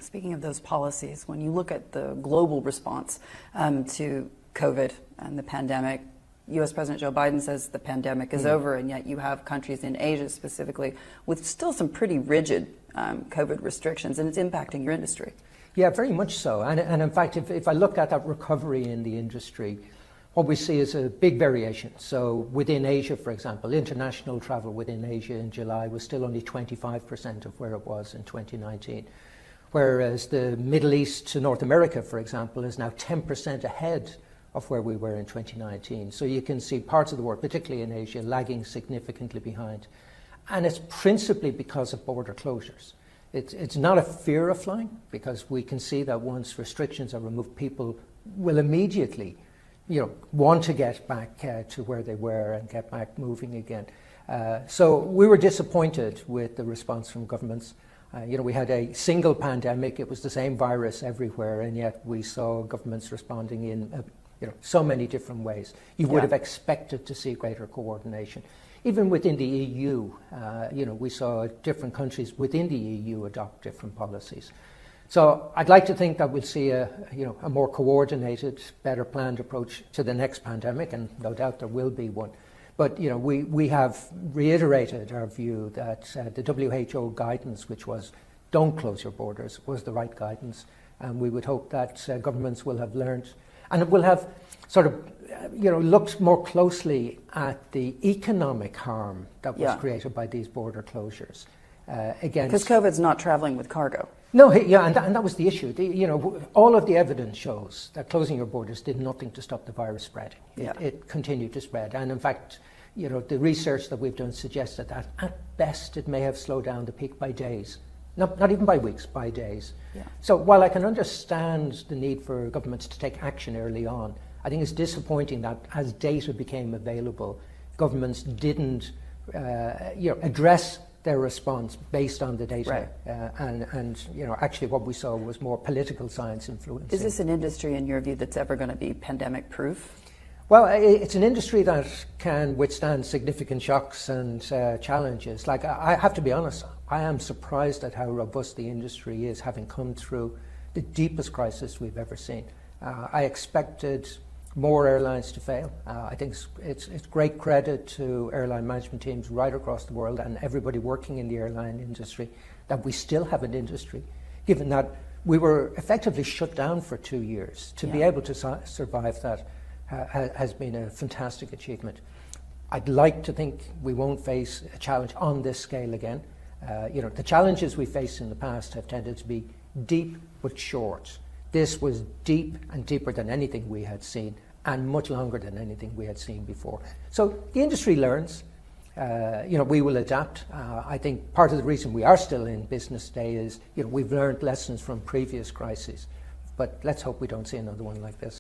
Speaking of those policies, when you look at the global response to COVID and the pandemic, U.S. President Joe Biden says the pandemic is over, and yet you have countries in Asia specifically with still some pretty rigid COVID restrictions, and it's impacting your industry. Yeah, very much so. And in fact, if I look at that recovery in the industry, what we see is a big variation. So within Asia, for example, international travel within Asia in July was still only 25% of where it was in 2019. Whereas the Middle East to North America, for example, is now 10% ahead of where we were in 2019. So you can see parts of the world, particularly in Asia, lagging significantly behind. And it's principally because of border closures. It's not a fear of flying, because we can see that once restrictions are removed, people will immediately want to get back to where they were and get back moving again. So we were disappointed with the response from governments. We had a single pandemic. It was the same virus everywhere, and yet we saw governments responding in so many different ways. You would have expected to see greater coordination. Even within the EU, we saw different countries within the EU adopt different policies. So I'd like to think that we'll see a more coordinated, better planned approach to the next pandemic, and no doubt there will be one. But we have reiterated our view that the WHO guidance, which was don't close your borders, was the right guidance, and we would hope that governments will have learned and will have sort of looked more closely at the economic harm that was created by these border closures. Because COVID's not traveling with cargo. No, and that was the issue. All of the evidence shows that closing your borders did nothing to stop the virus spreading. It continued to spread, and in fact, the research that we've done suggests that at best it may have slowed down the peak by days, not even by weeks, by days. So while I can understand the need for governments to take action early on, I think it's disappointing that as data became available, governments didn't address their response based on the data. And actually what we saw was more political science influence. Is this an industry, in your view, that's ever going to be pandemic proof? Well, it's an industry that can withstand significant shocks and challenges. Like, I have to be honest, I am surprised at how robust the industry is, having come through the deepest crisis we've ever seen. I expected more airlines to fail. I think it's great credit to airline management teams right across the world and everybody working in the airline industry that we still have an industry, given that we were effectively shut down for 2 years. To be able to survive that has been a fantastic achievement. I'd like to think we won't face a challenge on this scale again. The challenges we faced in the past have tended to be deep but short. This was deep and deeper than anything we had seen, and much longer than anything we had seen before. So the industry learns. We will adapt. I think part of the reason we are still in business today is we've learned lessons from previous crises. But let's hope we don't see another one like this.